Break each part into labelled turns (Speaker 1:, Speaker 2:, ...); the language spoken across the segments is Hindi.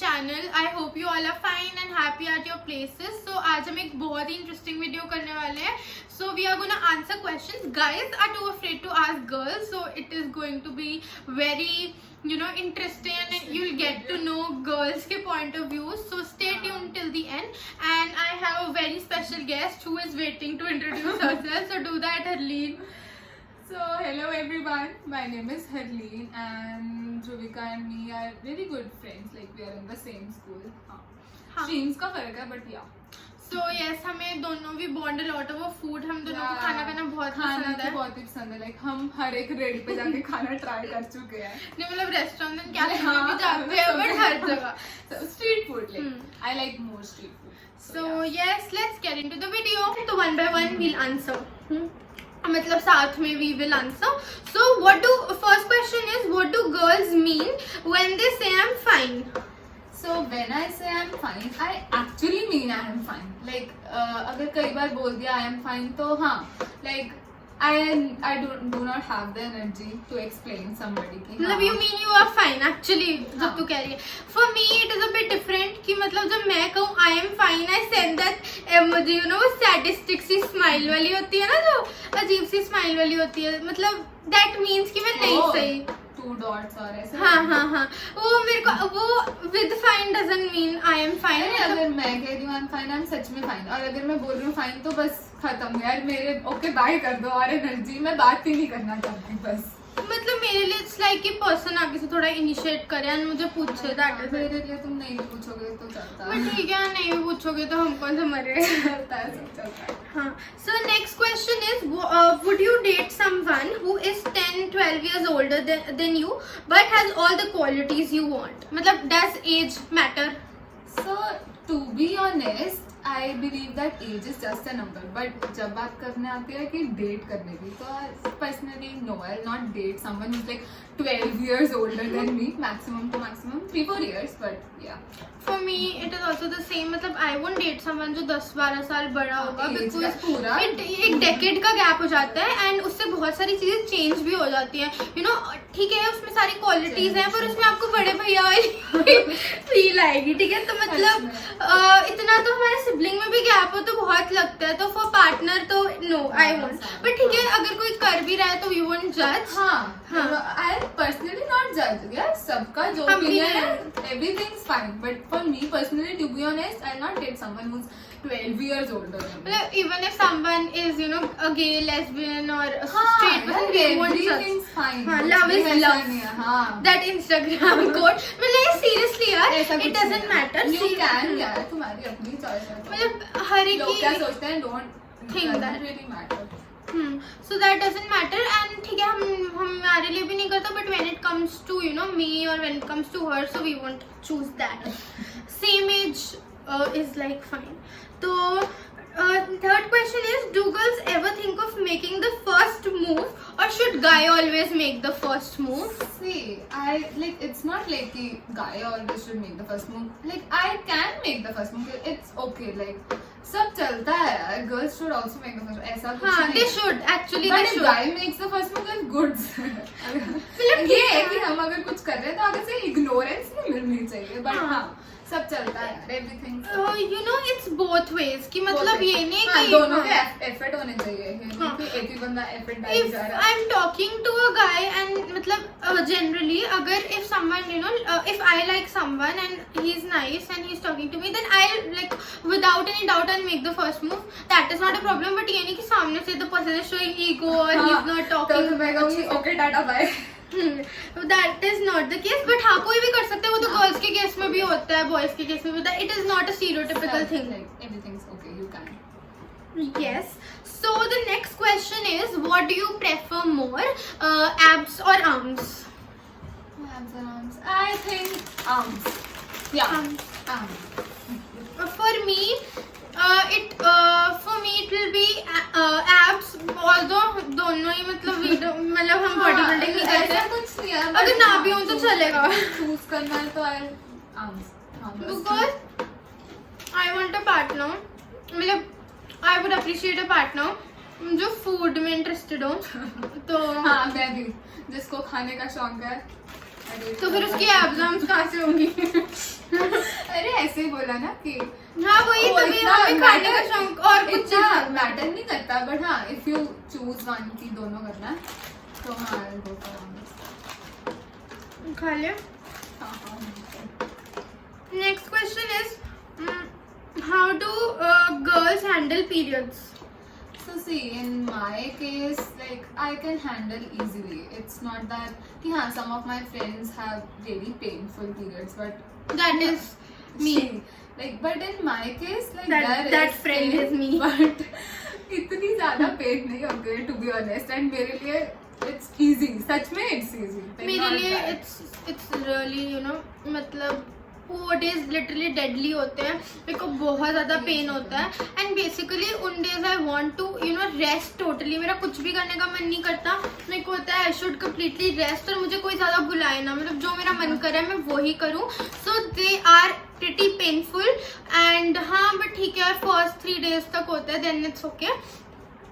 Speaker 1: channel. I hope you all are fine and happy at your places. So आज हम एक बहुत ही interesting video करने वाले हैं. So we are gonna answer questions. Guys are too afraid to ask girls, so it is going to be very interesting and you'll get to know girls के point of view. So stay tuned till the end. And I have a very special guest who is waiting to introduce herself. So do that, Harleen.
Speaker 2: So hello everyone, my name is Harleen and Dhruvika and me are really good friends. Like we are in the same school. Streams का फर्क है but yeah.
Speaker 1: So yes, हमें दोनों भी bond a lot over food. हम दोनों को खाना खाना बहुत पसंद है.
Speaker 2: बहुत ही पसंद है. Like हम हर एक रेडी पे जाके खाना try कर चुके हैं.
Speaker 1: नहीं मतलब restaurant and कैफे में भी जाते हैं but हर जगह.
Speaker 2: So street food like I like more street food.
Speaker 1: So yes, let's get into the video. So one by one we'll answer. मतलब साथ में we will answer. So first question is, what do girls mean when they say I'm fine?
Speaker 2: So when I say I'm fine, I actually mean I am fine. Like अगर कई बार बोल दिया I am fine तो हाँ, like I do not have the energy to explain somebody कि
Speaker 1: मतलब you mean you are fine actually जब तू कह रही है. For me it is a bit different कि मतलब जब मैं कहूँ I am fine, I send that मुझे वो statistic सी smile वाली होती है ना, जो अजीब सी smile वाली होती है, मतलब that means कि मैं नहीं सही.
Speaker 2: 2 dots और ऐसे.
Speaker 1: हाँ वो मेरे को वो with fine doesn't mean I am fine.
Speaker 2: अगर मैं कह रही हूँ I'm fine, I'm सच में fine. और अगर मैं बोल रही हूँ fine तो बस खत्म यार, मेरे ओके बाय कर दो और एनर्जी मैं बात ही नहीं करना चाहती बस.
Speaker 1: मतलब मेरे लिए इट्स लाइक कि पर्सन आगे से थोड़ा इनिशिएट करे और मुझे पूछे दैट इज.
Speaker 2: मेरे लिए तुम नहीं पूछोगे तो चलता है.
Speaker 1: बट ठीक है, नहीं भी पूछोगे तो हम कौन से मरे.
Speaker 2: चलता है, सब चलता है.
Speaker 1: हाँ. So next question is, would you date someone who is 10-12 years older than you but has all the qualities you want? मतलब does age matter?
Speaker 2: So to be honest, I believe that age is just a number. But जब बात करने आती है कि डेट करने की, तो personally no, I'll not date someone who's like 12 years older than me. Maximum to maximum 3-4 years, but yeah.
Speaker 1: For me it is also the same. मतलब I won't date someone जो 10-12 साल बड़ा होगा because
Speaker 2: पूरा
Speaker 1: एक डेकेड का गैप हो जाता है एंड उससे बहुत सारी चीजें चेंज भी हो जाती हैं. ठीक है उसमें सारी क्वालिटीज हैं पर उसमें आपको बड़े भैया वाली फील आएगी. ठीक है, तो मतलब इतना तो हमारे सिबलिंग में भी गैप हो तो बहुत लगता है. तो फॉर पार्टनर तो नो आई वोंट. बट ठीक है, अगर कोई कर भी रहा है तो वी वोंट जज.
Speaker 2: I personally not judge. Yeah, सबका जो opinion है, everything's fine. But for me personally, to be honest, I'll not date someone who's 12 years older than me.
Speaker 1: Even if someone is a gay, lesbian or a straight person, we won't judge.
Speaker 2: Everything's fine.
Speaker 1: Love is love. That Instagram quote. मतलब seriously यार, it doesn't matter.
Speaker 2: You can यार, तुम्हारी अपनी choice है.
Speaker 1: मतलब हर एक
Speaker 2: लोग क्या सोचते हैं, don't
Speaker 1: think that
Speaker 2: really matter.
Speaker 1: So that doesn't matter. And ठीक है, हम हमारे लिए भी नहीं करता. But when it comes to me or when it comes to her, so we won't choose that. Same age is like fine. So third question is, do girls ever think of making the first move or should guy always make the first move?
Speaker 2: See, I like it's not like the guy always should make the first move. Like I can make the first move. It's okay. Like सब चलता है यार. Girls should also make the first move. ऐसा कुछ नहीं.
Speaker 1: They should actually.
Speaker 2: But
Speaker 1: they
Speaker 2: if
Speaker 1: should.
Speaker 2: guy makes the first move, then good. ये है कि हम अगर कुछ कर रहे हैं तो आगे से ignorance नहीं मिलनी चाहिए. But हाँ सब चलता है यार. Everything.
Speaker 1: It's both ways कि मतलब ये नहीं कि
Speaker 2: दोनों के effort होने चाहिए. एक ही बंदा effort डाल जा रहा है.
Speaker 1: If I'm talking to a guy and मतलब generally अगर if someone if I like someone and he's nice and he's talking to me, then I'll like without any doubt I'll make the first move. That is not a problem. But ये नहीं कि सामने से the person is showing ego or he's not talking.
Speaker 2: तो मैं कहूँगी okay Tata bye.
Speaker 1: That is not the case. But हाँ कोई भी कर सकता है. वो तो girls के केस में भी होता है, boys के केस में भी होता है. It is not a stereotypical thing.
Speaker 2: Like everything's okay. You can.
Speaker 1: Yes. So the next question is, what do you prefer more, abs or arms?
Speaker 2: Abs or arms? I think arms. Yeah. Arms.
Speaker 1: For me, it will be abs. Although दोनों ही मतलब हम बॉडी बिल्डिंग नहीं करते.
Speaker 2: ऐसा कुछ नहीं है.
Speaker 1: अगर ना भी हो तो चलेगा.
Speaker 2: Choose करना है तो arms.
Speaker 1: Because I want a partner. मतलब I would appreciate a partner जो फूड में इंटरेस्टेड हो. तो
Speaker 2: हाँ मैं भी, जिसको खाने का शौक है
Speaker 1: तो फिर उसकी एग्जाम्स कहाँ से होंगी?
Speaker 2: अरे ऐसे ही बोला ना कि
Speaker 1: हाँ वही, तभी हमें खाने का शौक और कुछ चीज़
Speaker 2: मैटर नहीं करता, बट हाँ इफ यू चूज वन की दोनों करना है तो हाँ I'll go for honest.
Speaker 1: खा ले.
Speaker 2: हाँ.
Speaker 1: Next question is how do girls handle periods?
Speaker 2: So see, in my case, like I can handle easily. It's not that कि हाँ some of my friends have really painful periods, but
Speaker 1: That is me.
Speaker 2: Like but in my case, like
Speaker 1: That
Speaker 2: there is
Speaker 1: friend
Speaker 2: pain,
Speaker 1: is me.
Speaker 2: But इतनी ज़्यादा pain नहीं होती है, to be honest. And मेरे लिए it's easy. सच में it's easy. Like,
Speaker 1: मेरे
Speaker 2: not
Speaker 1: लिए
Speaker 2: bad.
Speaker 1: it's really you know मतलब वो डेज लिटरली डेडली होते हैं. मेरे को बहुत ज़्यादा पेन होता है एंड बेसिकली उन days I want to you know rest totally. मेरा कुछ भी करने का मन नहीं करता. मेरे को होता है आई शुड कम्प्लीटली रेस्ट और मुझे कोई ज़्यादा बुलाए ना. मतलब जो मेरा मन करे मैं वही करूँ. So they are pretty painful and हाँ बट ठीक है फर्स्ट 3 days तक होता है देन इट्स ओके.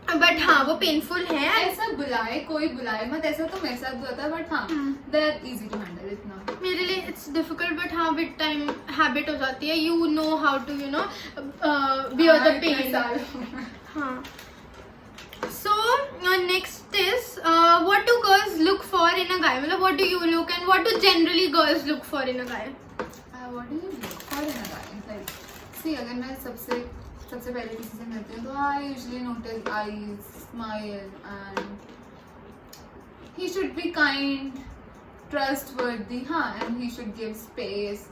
Speaker 1: बट हाँ वो पेनफुल है.
Speaker 2: ऐसा बुलाए कोई बुलाए मत, ऐसा तो मेरे साथ भी होता है, बट हाँ they are easy to handle. इतना
Speaker 1: मेरे लिए इट्स डिफिकल्ट बट हाँ विद टाइम हैबिट हो जाती है. You know how to you know bear the pain. हाँ. So next is what do girls look for in a guy. मतलब what do you look and what do generally girls look for in a guy.
Speaker 2: What do you look for in a guy? Like, see, अगर मैं सबसे पहले किसी से मिलती हूँ तो I usually notice eyes, smile, and he should be kind, trustworthy, हाँ, and he should give space.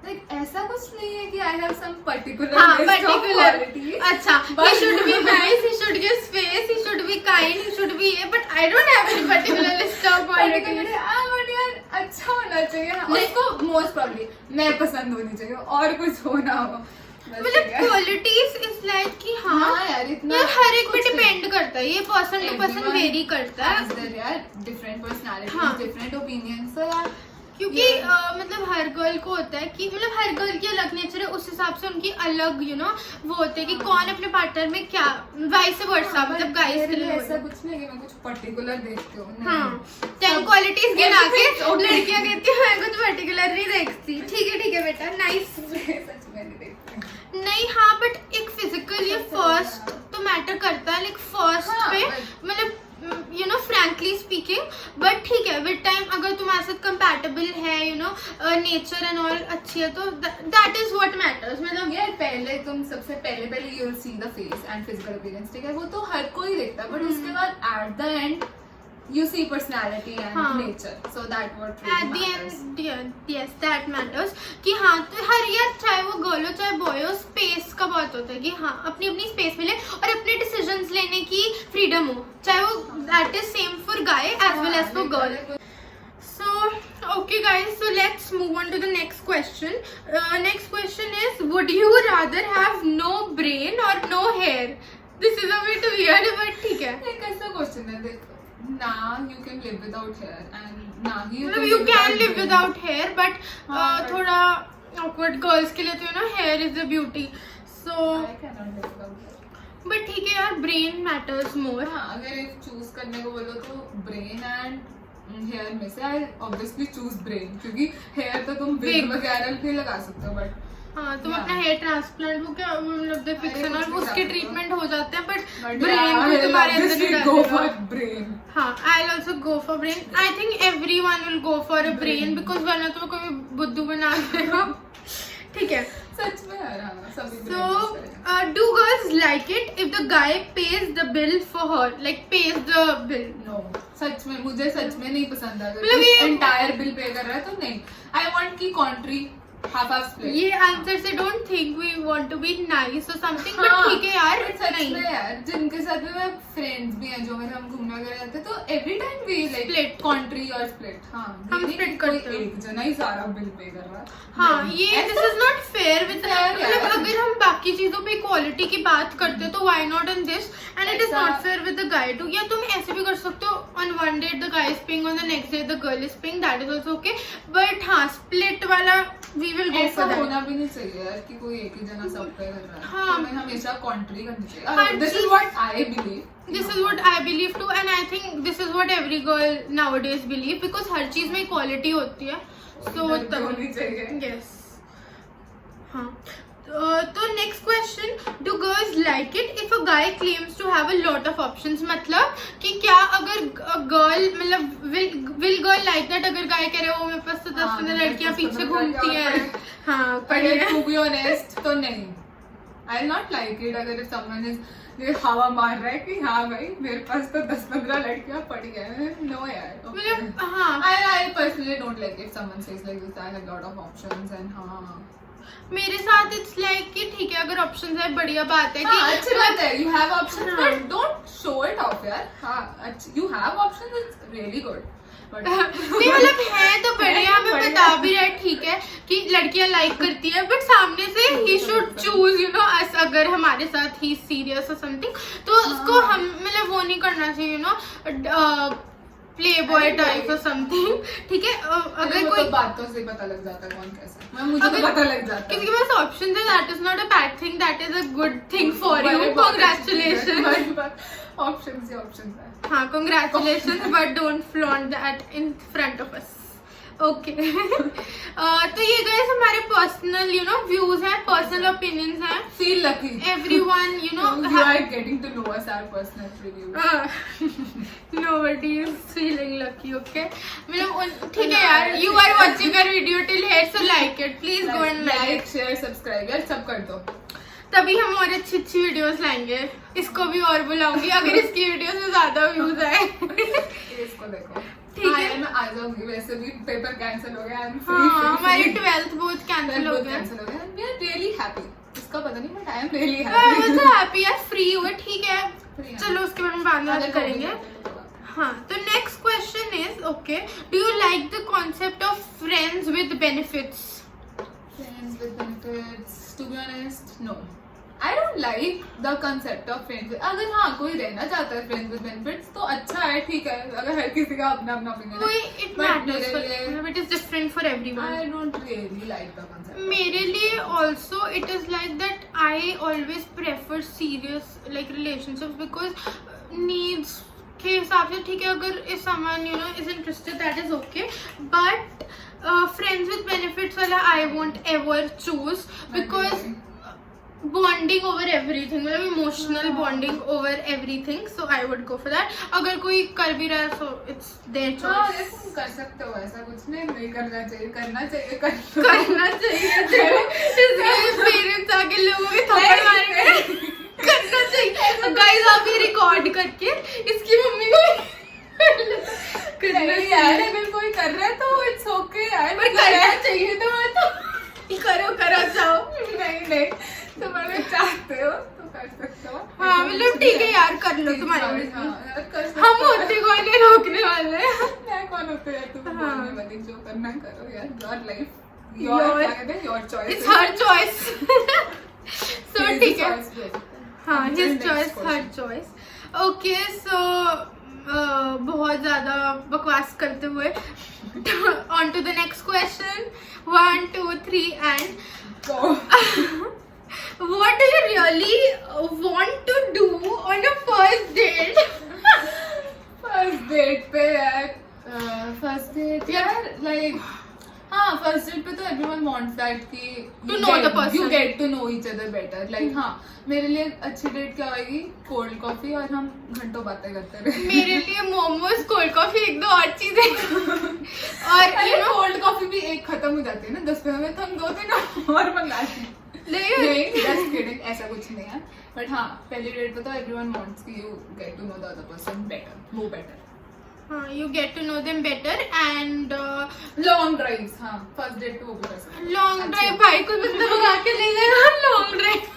Speaker 2: Like ऐसा कुछ नहीं है कि I have some particular
Speaker 1: हाँ
Speaker 2: list of
Speaker 1: पर्टिकुलर.
Speaker 2: qualities.
Speaker 1: अच्छा he should be nice, he should give space, he should be kind, he should be but I don't have any particular list of qualities.
Speaker 2: but यार अच्छा होना चाहिए ना.
Speaker 1: नहीं.
Speaker 2: उसको most probably मैं पसंद होनी चाहिए और कुछ हो ना हो. बस
Speaker 1: मतलब
Speaker 2: ठीक है.
Speaker 1: क्वालिटीज इज लाइक कि हाँ
Speaker 2: हाँ यार इतना
Speaker 1: ये हर एक पे
Speaker 2: कुछ नहीं.
Speaker 1: डिपेंड करता है. ये person to person
Speaker 2: Everyone
Speaker 1: vary करता है.
Speaker 2: has their यार different personalities,
Speaker 1: हाँ.
Speaker 2: different opinions. So यार
Speaker 1: क्योंकि मतलब हर गर्ल को होता है कि मतलब हर गर्ल की अलग नेचर है. उस हिसाब से उनकी अलग यू नो वो होते हैं कि कौन अपने पार्टनर में क्या वाइस वर्सा.
Speaker 2: हाँ,
Speaker 1: मतलब
Speaker 2: but
Speaker 1: गाइस
Speaker 2: मेरे
Speaker 1: के
Speaker 2: लिए
Speaker 1: लिए
Speaker 2: ऐसा कुछ नहीं है कि मैं कुछ पर्टिकुलर देखती हूँ. नहीं.
Speaker 1: हाँ 10 क्वालिटीज गिना के
Speaker 2: Everything's okay.
Speaker 1: लड़कियां कहती है मैं कुछ पर्टिकुलर नहीं देखती. ठीक है बेटा नाइस.
Speaker 2: सच में नहीं देखती.
Speaker 1: नहीं हाँ बट एक फिजिकल ये फर्स्ट तो मैटर करता है. लाइक फर्स्ट
Speaker 2: हाँ,
Speaker 1: पे मतलब you know frankly speaking. But ठीक है विद टाइम अगर तुम्हारे साथ कंपैटिबल है you no nature and all अच्छी है तो दैट इज व्हाट मैटर्स. मतलब
Speaker 2: यार पहले तुम सबसे पहले you will see the face and physical appearance. ठीक है वो तो हर कोई देखता है, बट उसके बाद at the end you see personality and
Speaker 1: हाँ.
Speaker 2: nature, so that what
Speaker 1: at
Speaker 2: really
Speaker 1: the
Speaker 2: matters.
Speaker 1: end yes that matters कि हाँ तो हर यार चाहे वो गर्ल हो चाहे बॉय हो स्पेस का बहुत होता है कि हाँ अपनी अपनी स्पेस मिले और अपने डिसीजंस लेने की फ्रीडम हो. चाहे वो that is same for guy as well as for girl. So okay guys, so let's move on to the next question. Next question is would you rather have no brain or no hair? This is a bit weird but ठीक है.
Speaker 2: एक ऐसा क्वेश्चन है देख ना you can live without hair and ना ही
Speaker 1: मतलब you can live
Speaker 2: brain.
Speaker 1: without hair but
Speaker 2: हाँ, but-
Speaker 1: थोड़ा awkward girls के लिए तो you know hair is the beauty. So
Speaker 2: I cannot live without hair.
Speaker 1: but ठीक है यार brain matters more.
Speaker 2: हाँ अगर एक चूज करने को बोलो तो ब्रेन एंड हेयर में से आई ऑब्वियसली चूज ब्रेन, क्योंकि हेयर तो तुम
Speaker 1: Wig.
Speaker 2: विग वगैरह भी लगा सकते हो, बट
Speaker 1: हाँ तुम
Speaker 2: Yeah.
Speaker 1: अपना हेयर ट्रांसप्लांट वो क्या मतलब फिक्शन
Speaker 2: कुछ
Speaker 1: और
Speaker 2: भी
Speaker 1: उसके
Speaker 2: कर
Speaker 1: ट्रीटमेंट हो जाते हैं बट
Speaker 2: but
Speaker 1: ब्रेन
Speaker 2: yeah,
Speaker 1: को
Speaker 2: I'll
Speaker 1: तुम्हारे अंदर
Speaker 2: obviously
Speaker 1: ही
Speaker 2: go
Speaker 1: डालेगा.
Speaker 2: for brain.
Speaker 1: हाँ I'll also go for brain. I think everyone will go for a brain because वरना तो कोई बुद्धू बना देगा. ठीक है.
Speaker 2: सच में यार हाँ सभी brain
Speaker 1: So
Speaker 2: use करेंगे.
Speaker 1: do girls like it if the guy pays the bill for her? Like pays the bill?
Speaker 2: No, सच में मुझे सच में नहीं पसंद है.
Speaker 1: मतलब
Speaker 2: अगर
Speaker 1: ये-
Speaker 2: एंटायर बिल पे कर रहा है तो नहीं. I want की कॉन्ट्री हाफ हाफ स्प्लिट.
Speaker 1: ये आंसर से don't think we want to be nice और समथिंग बट
Speaker 2: हाँ,
Speaker 1: ठीक है यार.
Speaker 2: but सच
Speaker 1: नहीं
Speaker 2: में यार जिनके साथ भी मैं फ्रेंड्स भी हैं जो मेरे हम घूमने वगैरह जाते हैं तो every time we
Speaker 1: Split.
Speaker 2: Like country और स्प्लिट. हाँ
Speaker 1: हम
Speaker 2: ये नहीं
Speaker 1: split
Speaker 2: कि
Speaker 1: करते
Speaker 2: कोई
Speaker 1: हैं.
Speaker 2: एक जना ही सारा बिल पे कर रहा है.
Speaker 1: हाँ
Speaker 2: नहीं.
Speaker 1: ये
Speaker 2: ऐसा-
Speaker 1: this is not fair with
Speaker 2: Fair
Speaker 1: मतलब
Speaker 2: यार.
Speaker 1: अगर हम बाकी चीजों पे इक्वालिटी की बात करते हैं तो why not in this and it is
Speaker 2: ऐसा-
Speaker 1: not fair with the guy too. या तुम ऐसे भी कर सकते हो on one day the guy is paying on the next day the girl is paying that is also okay. But हाँ स्प्लिट वाला we will go
Speaker 2: ऐसा
Speaker 1: for that.
Speaker 2: होना भी नहीं चाहिए यार कि कोई एक ही जना सब पे कर रहा है.
Speaker 1: हाँ.
Speaker 2: हमें हमेशा कॉन्ट्री करनी
Speaker 1: हर
Speaker 2: चाहिए. This is
Speaker 1: चीज-
Speaker 2: what I believe.
Speaker 1: This is what I believe too, and I think this is what every girl nowadays believe, because हर चीज में equality होती है. So
Speaker 2: इधर भी होनी चाहिए.
Speaker 1: yes. हाँ. तो next question, do girls like it if a guy claims to have a lot of options? मतलब कि क्या अगर girl मतलब will girl like that अगर guy कह रहे हो मेरे पास तो 10-15 लड़कियां पीछे घूमती हैं. हाँ
Speaker 2: But to be honest तो नहीं. I'll not like it अगर if someone is ये हवा मार रहा है कि हाँ भाई मेरे पास तो 10-15 लड़कियां पड़ी हैं. No यार.
Speaker 1: मतलब हाँ.
Speaker 2: I personally don't like if someone says like this. I have a lot of options and हाँ.
Speaker 1: मेरे साथ इट्स लाइक कि ठीक है अगर ऑप्शंस है बढ़िया बात है कि
Speaker 2: हाँ, अच्छी बात है. You have options
Speaker 1: हाँ.
Speaker 2: but don't show it off यार. हाँ, you have options. It's really good. But
Speaker 1: नहीं मतलब है तो बढ़िया, हमें
Speaker 2: बढ़िया.
Speaker 1: बता भी रहे ठीक है कि लड़कियां लाइक करती है, बट सामने से he should choose you know us. अगर हमारे साथ ही सीरियस और समथिंग तो उसको हम मतलब वो नहीं करना चाहिए you know play boy type और समथिंग. ठीक है अगर कोई
Speaker 2: बातों से पता लग जाता है कौन कैसा. मुझे तो पता लग जाता है.
Speaker 1: किसी के पास ऑप्शन है that is not a bad thing, that is a good thing for you. Congratulation.
Speaker 2: Options he options है.
Speaker 1: हाँ congratulation, but don't flaunt that in front of us. Okay. तो ये गाइस हमारे पर्सनल यू नो व्यूज हैं, पर्सनल ओपिनियंस हैं.
Speaker 2: Feel lucky.
Speaker 1: Everyone you know
Speaker 2: You are getting to know us, our personal reviews.
Speaker 1: nobody is feeling lucky. Okay, मतलब ठीक है यार. You are watching our video till here, so like it. Please go and like it.
Speaker 2: Like, share, subscribe यार सब कर दो.
Speaker 1: तभी हम और अच्छी अच्छी वीडियोस लाएंगे. इसको भी और बुलाऊंगी अगर इसकी वीडियोस में ज्यादा व्यूज आए.
Speaker 2: इसको देखो.
Speaker 1: ठीक है.
Speaker 2: मैं आ जाऊंगी. वैसे भी पेपर कैंसिल हो गया.
Speaker 1: हाँ हमारी 12th बोर्ड कैंसिल हो गया.
Speaker 2: कैंसिल हो गया. We are really happy. इसका पता नहीं but I am really
Speaker 1: मैं
Speaker 2: happy.
Speaker 1: तो हैप्पी यार, फ्री हुए. ठीक है चलो उसके बारे में बाद में बात करेंगे. हाँ तो next question is okay, do you like the concept of friends with benefits?
Speaker 2: Friends with benefits. To be honest, no. I don't like the concept of friends with. अगर हाँ कोई रहना चाहता है friends with benefits तो अच्छा है, ठीक है. अगर हर किसी का अपना अपना opinion
Speaker 1: कोई
Speaker 2: है.
Speaker 1: इट
Speaker 2: But
Speaker 1: मैटर्स,
Speaker 2: मेरे लिए
Speaker 1: it is different for everyone.
Speaker 2: I don't really like the concept.
Speaker 1: मेरे लिए also it is like that I always prefer serious like relationships because needs के हिसाब से. ठीक है अगर if someone you know is interested that is okay, but friends with benefits वाला I won't ever choose because bonding over everything, मतलब emotional bonding over everything. So I would go for that. अगर कोई कर भी रहा है सो इट्स देयर
Speaker 2: हाँ
Speaker 1: चॉइस.
Speaker 2: ऐसा कर सकते हो. ऐसा कुछ नहीं करना चाहिए. करना चाहिए.
Speaker 1: करना चाहिए. इसलिए पेरेंट्स आके लोगों के थप्पड़ मारेंगे. करना चाहिए. गाइस आप ये रिकॉर्ड करके इसकी मम्मी को करना
Speaker 2: नहीं यार अगर कोई कर रहा है तो इट्स ओके यार.
Speaker 1: पर करना चाहिए तो करो जाओ.
Speaker 2: नहीं तुम अगर चाहते हो तो कर सकते हो.
Speaker 1: हाँ मतलब ठीक है यार कर लो तुम्हारी
Speaker 2: हाँ,
Speaker 1: मर्जी.
Speaker 2: यार कर सकते
Speaker 1: हम
Speaker 2: हो.
Speaker 1: होते कोई नहीं रोकने वाले.
Speaker 2: मैं कौन होते यार तुम
Speaker 1: हाँ.
Speaker 2: बोलने वाली. जो करना है करो यार. योर लाइफ
Speaker 1: Your-
Speaker 2: योर क्या कहते हैं your choice.
Speaker 1: It's her choice. So ठीक है. हाँ his choice her choice. Okay so बहुत ज्यादा बकवास करते हुए on to the next question. 1 2 3 and what do you really want to do on a first date?
Speaker 2: First date पे यार. फर्स्ट डेट यार लाइक हाँ फर्स्ट डेट पे तो एवरीवन वांट्स दैट कि
Speaker 1: To know the person.
Speaker 2: You get to know each other better. Like हाँ मेरे लिए अच्छी डेट क्या होगी. कोल्ड कॉफी और हम घंटों बातें करते रहे.
Speaker 1: मेरे लिए मोमोज, कोल्ड कॉफी, एक दो और चीजें. और यू नो
Speaker 2: कोल्ड कॉफी भी एक खत्म हो जाती है ना 10 मिनट में. तो हम 2-3 और मंगा लें. नहीं just kidding, ऐसा कुछ नहीं है. बट हाँ पहली डेट पे तो एवरीवन वांट्स कि you get to know the other person better. वो बेटर.
Speaker 1: हाँ you get to know them better. And
Speaker 2: long drives. हाँ फर्स्ट डेट पे वो भी कर सकते हैं.
Speaker 1: लॉन्ग ड्राइव भाई कोई बंदा भगा के ले जाएगा. लॉन्ग ड्राइव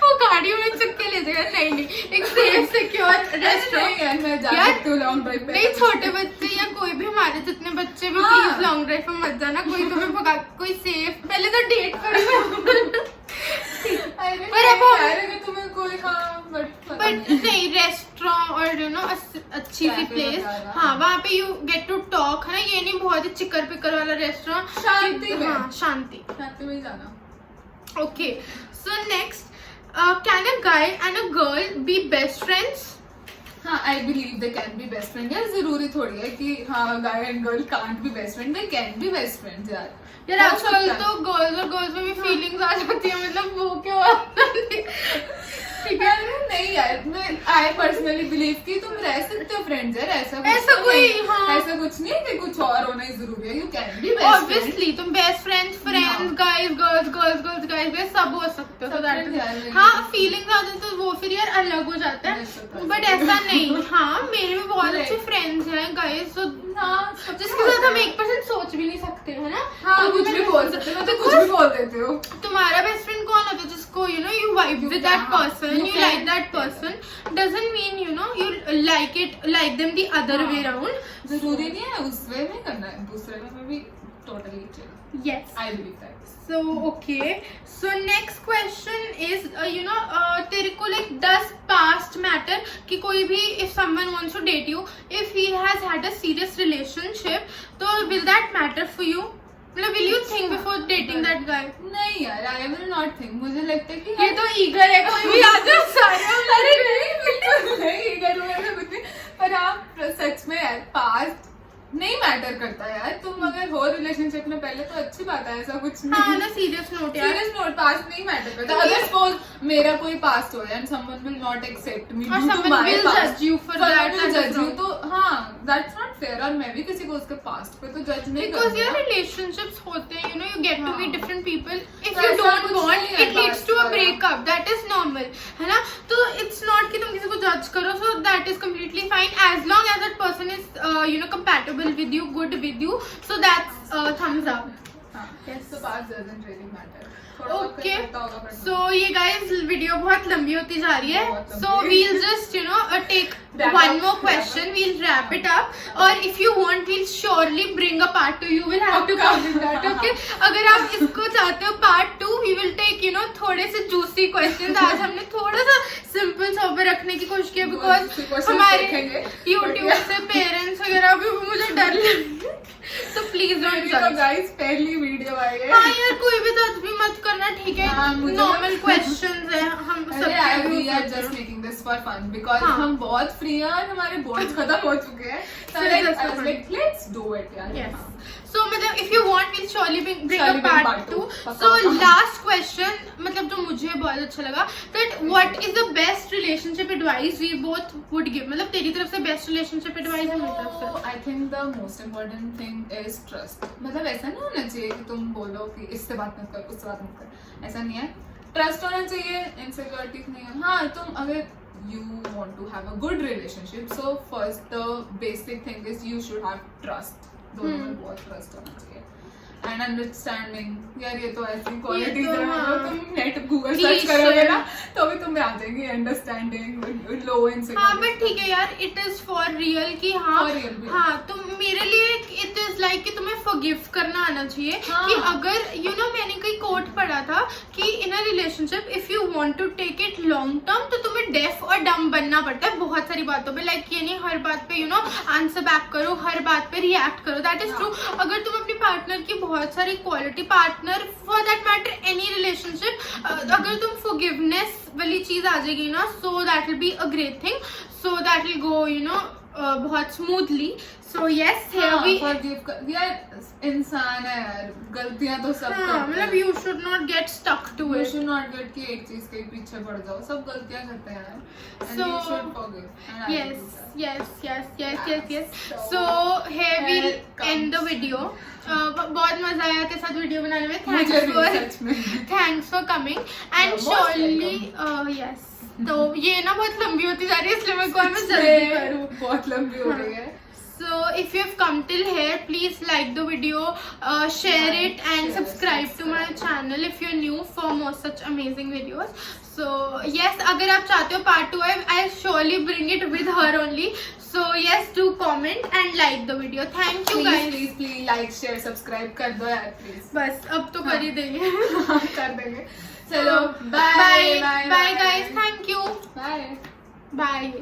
Speaker 1: वो गाड़ियों में चुप के ले जाएगा. नहीं एक सेफ सिक्योर रेस्टोरेंट.
Speaker 2: यार मैं जा
Speaker 1: यार,
Speaker 2: सकती हूँ लॉन्ग ड्राइव पे.
Speaker 1: नहीं छोटे बच्चे या कोई भी हमारे जितने बच्चे भी
Speaker 2: हाँ.
Speaker 1: प्लीज लॉन्ग ड्राइव पे मत जाना. कोई तुम्हें भगा कोई सेफ पहले तो डेट करो.
Speaker 2: अरे
Speaker 1: पर अब
Speaker 2: यार अगर तुम्हें कोई हाँ बट
Speaker 1: बट नहीं रेस्टोरेंट और यू नो अच्छी सी प्लेस, हाँ वहाँ पे यू गेट टू टॉक, है ना, ये नहीं बहुत ही चिकर पिकर वाला रेस्टोरेंट,
Speaker 2: शांति में,
Speaker 1: हाँ शांति
Speaker 2: में ही जाना।
Speaker 1: Okay so next, can a guy and a girl be best friends?
Speaker 2: हाँ, I believe they can be best friend. यार जरूरी थोड़ी है कि हाँ guy and girl can't be best friend, they can be best friends यार।
Speaker 1: यार आजकल तो गर्ल्स और गर्ल्स में भी फीलिंग्स आ जाती है, मतलब वो क्यों
Speaker 2: ठीक है नहीं यार, मैं आई पर्सनली बिलीव कि तुम रह सकते हो फ्रेंड्स यार, ऐसा कुछ नहीं है कि कुछ और होना ही जरूरी है। You can be best
Speaker 1: obviously तुम best friends guys girls girls guys सब हो सकते हो, तो हाँ फीलिंग्स आ जाती तो वो फिर यार अलग हो जाता है, बट ऐसा नहीं। हाँ मेरे भी बहुत अच्छे फ्रेंड्स हैं गाइस, तो जिसके साथ हम 1% सोच भी नहीं सकते, है ना।
Speaker 2: हाँ कुछ भी बोल सकते हो, तो कुछ भी बोल देते हो।
Speaker 1: तुम्हारा बेस्ट फ्रेंड कौन होता है जिसको you know you vibe with that person, you like that person doesn't mean you know you like them the other way around.
Speaker 2: जरूरी नहीं है उस वे में करना है, दूसरे में भी totally chill.
Speaker 1: Yes,
Speaker 2: I believe that.
Speaker 1: So okay, so next question is तेरे को like does past matter कि कोई भी if someone wants to date you, if he has had a serious relationship, तो will that matter for you? मतलब will you think before dating that guy?
Speaker 2: नहीं यार, I will not think. मुझे लगता है कि
Speaker 1: ये तो ईगर है, कोई भी आ जाए सारे।
Speaker 2: अरे नहीं बिल्कुल नहीं ईगर हुए तो कुछ नहीं, पर आप सच में यार पास्ट नहीं मैटर करता यार। तुम अगर हो रिलेशनशिप में पहले तो अच्छी बात है, ऐसा कुछ नहीं।
Speaker 1: हाँ ना, सीरियस नोट यार,
Speaker 2: सीरियस नोट, पास्ट नहीं मैटर करता। अगर सपोज मेरा कोई पास्ट हो and someone will not accept me due to my past, जज यू फॉर दैट, जज यू, तो हाँ दैट्स नॉट फेयर। और मैं भी किसी को उसके पास्ट पे तो जज नहीं करूंगा, बिकॉज़
Speaker 1: यार रिलेशनशिप्स होते हैं, you get to meet different people, if you don't want it leads to a breakup, that is normal, है ना। तो इट्स नॉट कि तुम किसी को जज करो, so that is completely fine as long as that person is compatible with you, good with you, so that's thumbs up.
Speaker 2: Yes, so past doesn't really matter.
Speaker 1: Okay, so ये guys वीडियो बहुत लंबी होती जा रही है, so we'll just take one more question, we'll wrap it up, और if you want we'll surely bring a part 2, you will have to come with that, okay? अगर आप इसको चाहते हो part 2, we will take थोड़े से juicy questions। आज हमने थोड़ा सा सिंपल सोबर रखने की कोशिश की, बिकॉज हमारे यूट्यूब से पेरेंट्स वगैरह भी मुझे डर लग, तो प्लीज डोंट जज
Speaker 2: गाइस, पहली वीडियो आई है।
Speaker 1: हाँ यार कोई भी जज भी मत करना, ठीक है, नॉर्मल क्वेश्चंस है, हम सब
Speaker 2: we are just making this for fun, because हम बहुत फ्री हैं और हमारे बोर्ड्स खत्म हो चुके हैं, so let's do it यार।
Speaker 1: Yes. So मतलब if you want we'll surely bring a part 2. So last question, मतलब जो मुझे बहुत अच्छा लगा, that what is the best relationship advice we both would give? मतलब तेरी तरफ से best relationship advice है, मेरी तरफ से
Speaker 2: I think the most important thing is trust. मतलब ऐसा नहीं होना चाहिए कि तुम बोलो कि इससे बात मत कर, उससे बात मत कर, ऐसा नहीं है। ट्रस्ट होना चाहिए, इनसिक्योरिटीज नहीं है। हाँ तुम अगर you want to have a good relationship, so first the basic thing is you should have trust. दोनों में बहुत ट्रस्ट होना चाहिए, एंड अंडरस्टैंडिंग। यार ये तो ऐसी क्वालिटीज है, तुम नेट गूगल सर्च करोगे ना तो भी तुम्हें आ जाएंगी, अंडरस्टैंडिंग, लो इनसिक्योरिटी।
Speaker 1: हाँ बट ठीक है यार, इट इज फॉर रियल कि हाँ तो मेरे लिए इट इज लाइक कि तुम्हें फॉरगिव करना आना चाहिए। कि अगर मैंने कहीं कोट पढ़ा था कि in a relationship if you want to take it long term, तो तुम्हें डेफ और डम बनना पड़ता है बहुत सारी बातों पे। लाइक ये नहीं हर बात पे आंसर बैक करो, हर बात पे रिएक्ट करो, दैट इज ट्रू। अगर तुम अपने पार्टनर की बहुत सारी quality, partner for that matter any relationship, अगर तुम फॉरगिवनेस वाली चीज आ जाएगी ना, so that will be a great thing, so that will go बहुत स्मूथली। सो यस,
Speaker 2: यार इंसान है यार, गलतियां तो सब करते हैं,
Speaker 1: मतलब you should not get stuck to it,
Speaker 2: you should not get कि एक चीज के पीछे पड़ जाओ, सब गलतियां करते हैं यार, and you should forgive. yes. So here we'll end the video. बहुत मजा आया के साथ वीडियो बनाने में, thanks for coming and surely yes. तो ये ना बहुत लंबी होती जा रही है, इसलिए मैं जल्दी करूँ, बहुत लंबी हो रही है।
Speaker 1: So if you have come till here, please like the video, share it and subscribe to my channel if you're new for more such amazing videos. So yes, अगर आप चाहते हो part 2, I'll surely bring it with her only. So yes, do comment and like the video. Thank you guys.
Speaker 2: Please like, share, subscribe कर दो यार please.
Speaker 1: बस अब तो कर ही देंगे।
Speaker 2: कर देंगे। चलो
Speaker 1: bye guys, thank you.
Speaker 2: Bye.
Speaker 1: Bye.